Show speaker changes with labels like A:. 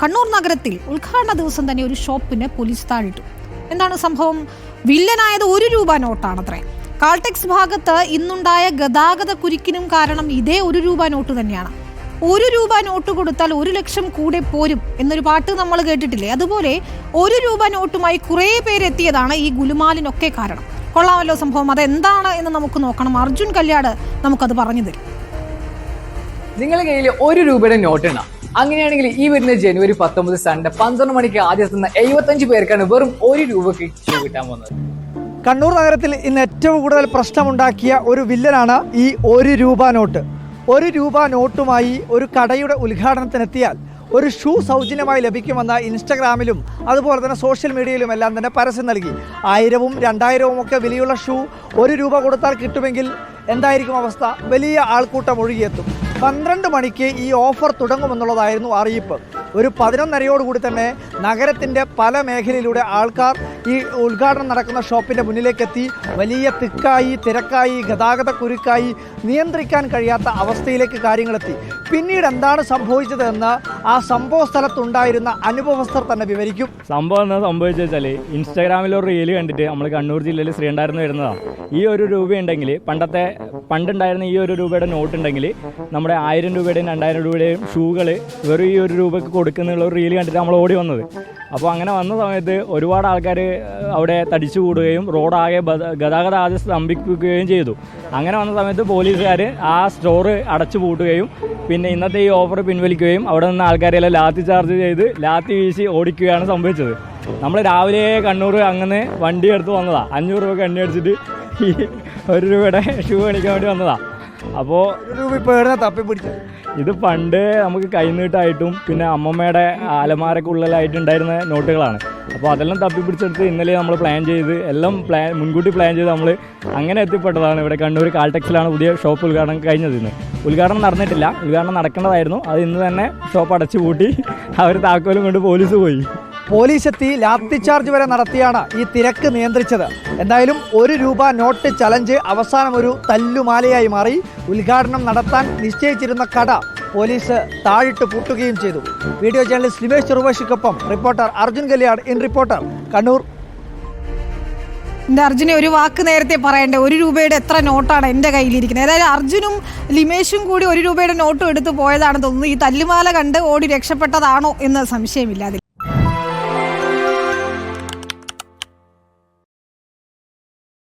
A: കണ്ണൂർ നഗരത്തിൽ ഉദ്ഘാടന ദിവസം തന്നെ ഒരു ഷോപ്പിന് പോലീസ് താഴിട്ടു. എന്താണ് സംഭവം? വില്ലനായത് ₹1 നോട്ടാണത്രേ. കാൾടെക്സ് ഭാഗത്ത് ഇന്നുണ്ടായ ഗതാഗത കുരുക്കിനും കാരണം ഇതേ ₹1 നോട്ട് തന്നെയാണ്. ₹1 നോട്ട് കൊടുത്താൽ 1 ലക്ഷം കൂടെ പോരും എന്നൊരു പാട്ട് നമ്മൾ കേട്ടിട്ടില്ലേ? അതുപോലെ ₹1 നോട്ടുമായി കുറേ പേരെത്തിയതാണ് ഈ ഗുലുമാലിനൊക്കെ കാരണം. കൊള്ളാമല്ലോ സംഭവം. അതെന്താണ് എന്ന് നമുക്ക് നോക്കണം. അർജുൻ കല്യാട് നമുക്കത് പറഞ്ഞു തരും.
B: നിങ്ങളുടെ കയ്യിൽ ₹1 നോട്ട് ഉണ്ടാവും. അങ്ങനെയാണെങ്കിൽ ഈ വരുന്ന ജനുവരി 19 സൺഡേ 12 മണിക്ക് ആദ്യം എത്തുന്ന 75 പേർക്കാണ് വെറും ₹1 ഷൂ കിട്ടാൻ പോകുന്നത്.
C: കണ്ണൂർ നഗരത്തിൽ ഇന്ന് ഏറ്റവും കൂടുതൽ പ്രശ്നമുണ്ടാക്കിയ ഒരു വില്ലനാണ് ഈ ₹1 നോട്ട്. ₹1 നോട്ടുമായി ഒരു കടയുടെ ഉദ്ഘാടനത്തിനെത്തിയാൽ ഒരു ഷൂ സൗജന്യമായി ലഭിക്കുമെന്ന ഇൻസ്റ്റഗ്രാമിലും അതുപോലെ തന്നെ സോഷ്യൽ മീഡിയയിലും എല്ലാം തന്നെ പരസ്യം നൽകി. 1000-ഉം 2000-ഉം ഒക്കെ വിലയുള്ള ഷൂ ₹1 കൊടുത്താൽ കിട്ടുമെങ്കിൽ എന്തായിരിക്കും അവസ്ഥ? വലിയ ആൾക്കൂട്ടം ഒഴുകിയെത്തും. 12 മണിക്ക് ഈ ഓഫർ തുടങ്ങുമെന്നുള്ളതായിരുന്നു അറിയിപ്പ്. ഒരു 11:30യോടുകൂടി തന്നെ നഗരത്തിൻ്റെ പല മേഖലയിലൂടെ ആൾക്കാർ ഈ ഉദ്ഘാടനം നടക്കുന്ന ഷോപ്പിൻ്റെ മുന്നിലേക്കെത്തി. വലിയ തിരക്കായി ഗതാഗത കുരുക്കായി നിയന്ത്രിക്കാൻ കഴിയാത്ത അവസ്ഥയിലേക്ക് കാര്യങ്ങളെത്തി. പിന്നീട് എന്താണ് സംഭവിച്ചതെന്ന് ആ സംഭവ സ്ഥലത്തുണ്ടായിരുന്ന അനുഭവസ്ഥർ തന്നെ വിവരിക്കും.
D: സംഭവം എന്താ സംഭവിച്ചാൽ ഇൻസ്റ്റാഗ്രാമിൽ ഒരു റീല് കണ്ടിട്ട് നമ്മൾ കണ്ണൂർ ജില്ലയിൽ ശ്രീകണ്ഠായിരുന്നു വരുന്നതാണ്. ഈ ₹1 ഉണ്ടെങ്കിൽ പണ്ടുണ്ടായിരുന്ന ഈ ₹1 നോട്ട് ഉണ്ടെങ്കിൽ നമ്മുടെ 1000 രൂപയുടെയും 2000 രൂപയുടെയും ഷൂകൾ വെറും ഈ ₹1 കൊടുക്കുന്നുള്ള ഒരു റീല് കണ്ടിട്ട് നമ്മൾ ഓടി വന്നത്. അപ്പോൾ അങ്ങനെ വന്ന സമയത്ത് ഒരുപാട് ആൾക്കാർ അവിടെ തടിച്ചു കൂടുകയും റോഡാകെ ഗതാഗതം ആദ്യം സ്തംഭിക്കുകയും ചെയ്തു. അങ്ങനെ വന്ന സമയത്ത് പോലീസുകാർ ആ സ്റ്റോറ് അടച്ചു പൂട്ടുകയും പിന്നെ ഇന്നത്തെ ഈ ഓഫർ പിൻവലിക്കുകയും അവിടെ നിന്ന് ആൾക്കാരെല്ലാം ലാത്തി ചാർജ് ചെയ്ത് ലാത്തി വീശി ഓടിക്കുകയാണ് സംഭവിച്ചത്. നമ്മൾ രാവിലെ കണ്ണൂർ അങ്ങനെ വണ്ടി എടുത്ത് വന്നതാണ്. ₹500 എണ്ണ അടിച്ചിട്ട് ഈ ₹1 ഷൂ മേടിക്കാൻ വേണ്ടി വന്നതാണ്. അപ്പോൾ ഇത് പണ്ട് നമുക്ക് കൈനീട്ടായിട്ടും പിന്നെ അമ്മമ്മയുടെ അലമാരക്കുള്ളിലായിട്ടുണ്ടായിരുന്ന നോട്ടുകളാണ്. അപ്പോൾ അതെല്ലാം തപ്പിപ്പിടിച്ചെടുത്ത് ഇന്നലെ നമ്മൾ പ്ലാൻ ചെയ്ത് മുൻകൂട്ടി പ്ലാൻ ചെയ്ത് നമ്മൾ അങ്ങനെ എത്തിപ്പെട്ടതാണ്. ഇവിടെ കണ്ണൂർ കാൾടെക്സിലാണ് പുതിയ ഷോപ്പ് ഉദ്ഘാടനം കഴിഞ്ഞത്. ഇന്ന് ഉദ്ഘാടനം നടന്നിട്ടില്ല. ഉദ്ഘാടനം നടക്കേണ്ടതായിരുന്നു. അത് ഇന്ന് തന്നെ ഷോപ്പ് അടച്ചു പൂട്ടി അവർ താക്കോലും കൊണ്ട് പോലീസ് പോയി.
C: പോലീസ് എത്തി ലാത്തി ചാർജ് വരെ നടത്തിയാണ് ഈ തിരക്ക് നിയന്ത്രിച്ചത്. എന്തായാലും ₹1 നോട്ട് ചലഞ്ച് അവസാനം ഒരു തല്ലുമാലയായി മാറി. ഉദ്ഘാടനം നടത്താൻ നിശ്ചയിച്ചിരുന്ന കട പോലീസ് താഴിട്ട് പൂട്ടുകയും ചെയ്തു. വീഡിയോ ജേർണലിസ്റ്റ് ലിമേഷ് ചെറുവാശിക്കൊപ്പം reporter Arjun Kalyad in reporter Kannur.
A: എൻ്റെ അർജുനെ ഒരു വാക്ക് നേരത്തെ പറയണ്ടേ? ₹1 എത്ര നോട്ടാണ് എൻ്റെ കയ്യിലിരിക്കുന്നത്? ഏതായാലും അർജുനും ലിമേഷും കൂടി ₹1 നോട്ടും എടുത്ത് പോയതാണെന്ന് തോന്നുന്നു. ഈ തല്ലുമാല കണ്ട് ഓടി രക്ഷപ്പെട്ടതാണോ എന്ന് സംശയമില്ല.